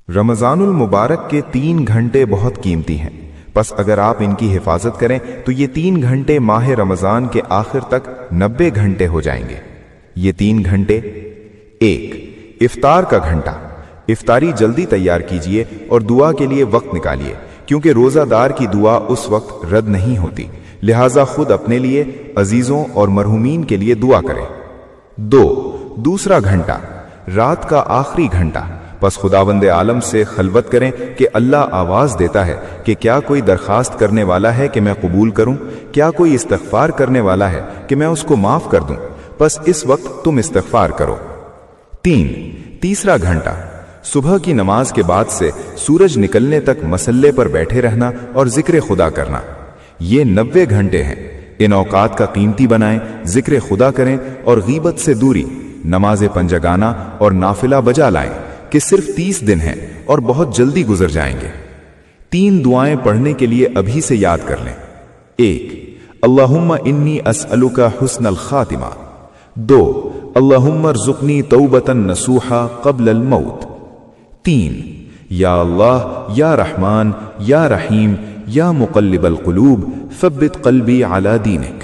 رمضان المبارک کے 3 گھنٹے بہت قیمتی ہیں، پس اگر آپ ان کی حفاظت کریں تو یہ 3 گھنٹے ماہ رمضان کے آخر تک 90 گھنٹے ہو جائیں گے۔ یہ 3 گھنٹے: 1. افطار کا گھنٹہ۔ افطاری جلدی تیار کیجئے اور دعا کے لیے وقت نکالیے، کیونکہ روزہ دار کی دعا اس وقت رد نہیں ہوتی، لہٰذا خود اپنے لیے، عزیزوں اور مرحومین کے لیے دعا کریں۔ 2. دوسرا گھنٹہ، رات کا آخری گھنٹہ۔ پس خداوند عالم سے خلوت کریں کہ اللہ آواز دیتا ہے کہ کیا کوئی درخواست کرنے والا ہے کہ میں قبول کروں؟ کیا کوئی استغفار کرنے والا ہے کہ میں اس کو معاف کر دوں؟ پس اس وقت تم استغفار کرو۔ 3. تیسرا گھنٹہ، صبح کی نماز کے بعد سے سورج نکلنے تک مصلے پر بیٹھے رہنا اور ذکر خدا کرنا۔ یہ 90 گھنٹے ہیں۔ ان اوقات کا قیمتی بنائیں، ذکر خدا کریں اور غیبت سے دوری، نماز پنجگانہ اور نافلہ بجا لائیں کہ صرف 30 دن ہیں اور بہت جلدی گزر جائیں گے۔ 3 دعائیں پڑھنے کے لیے ابھی سے یاد کر لیں۔ 1. اللہم انی اسألک حسن الخاتمہ۔ 2. اللہم ارزقنی توبۃ نصوحا قبل الموت۔ 3. یا اللہ یا رحمان یا رحیم یا مقلب القلوب ثبت قلبی علی دینک۔